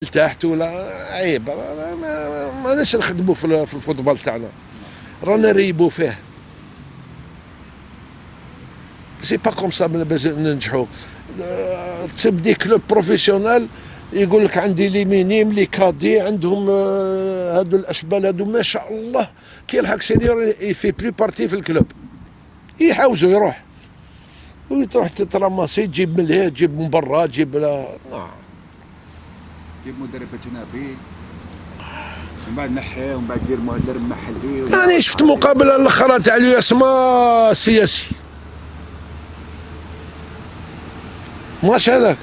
تحت ولا عيب. ماناش نخدموا في الفوتبال تاعنا، رانا نريبوا فيه. سي با كوم سا باش ننجحوا. تسب دي كلوب بروفيسيونال يقول لك عندي لي مينيم لي كادي عندهم هادو الاشبال هادو ما شاء الله كي يلحق سينيور يفي بلي بارتي في الكلوب، يحاوزو يروح وتروح تترماسي تجيب من لهيه تجيب من برا تجيب لا جيب مدرب اجنبي ومن بعد نحيه ومن بعد دير مدرب محلي. يعني شفت مقابله الاخرى تاع الياسما سياسي ماتش هذاك،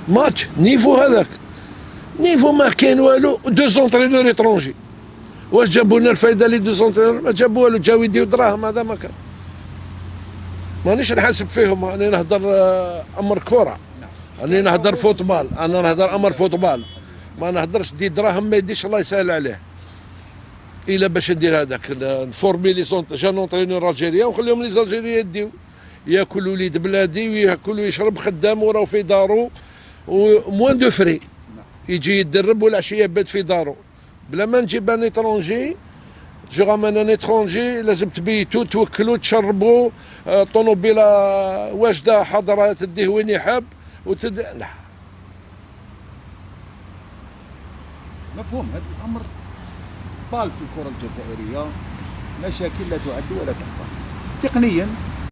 ماتش نيفو هذاك نيفو ما كاين والو. دو زونترينور اترونجي واش جابوا لنا الفايده لي دو زونترينور؟ ما جابوا والو، جاو يديو دراهم. هذا ما كان. مانيش نحاسب فيهم، انا نهضر امر كره، انا نهضر فوتبال، انا نهضر امر فوتبال، ما نهضرش دي دراهم ما يديش الله يسهل عليه. الا باش ندير هذاك نفورمي لي جان اونترينور الجيريان ونخليهم لي الجيريان يديو ياكل وليد بلادي وياكل ويشرب خدام وراه في دارو وموان دو فري، يجي يدرب والعشيه يبات في دارو بلا ما نجيب ان اترونجي. جو رامن ان اترونجي لازم تبيتو توكلو تشربو طوموبيله واجده حاضره تديه وين يحب لا. مفهوم هذا الامر طال في الكره الجزائريه، مشاكل لا تعد ولا تحصى. تقنيا